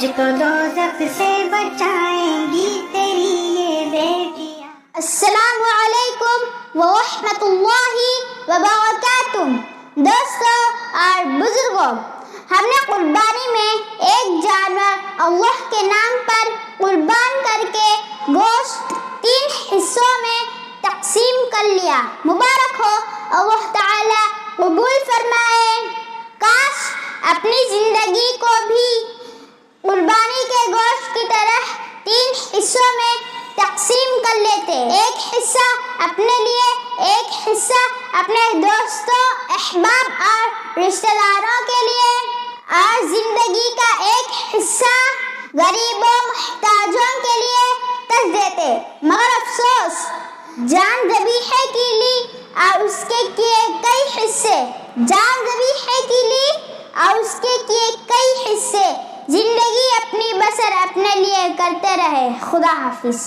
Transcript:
تجھ کو دوزخ سے بچائیں گی تیری یہ بیٹیاں۔ السلام علیکم ورحمۃ اللہ وبرکاتہ۔ دوستو اور بزرگوں، ہم نے قربانی میں ایک جانور اللہ کے نام پر قربان کر کے گوشت 3 حصوں میں تقسیم کر لیا۔ مبارک ہو، اللہ تعالی قبول فرمائے۔ کاش اپنی زندگی کو بھی قربانی کے گوشت کی طرح 3 حصوں میں تقسیم کر لیتے، ایک حصہ اپنے لیے، ایک حصہ اپنے دوستوں، احباب اور رشتہ داروں کے لیے، اور زندگی کا ایک حصہ غریبوں محتاجوں کے لیے کر دیتے۔ مگر افسوس، جان ذبیحہ کی لی اور اس کے کیے کئی حصے، جان ذبیحہ کی لی اور اس کے کیے کئی حصے، زندگی اپنی بسر اپنے لیے کرتے رہے۔ خدا حافظ۔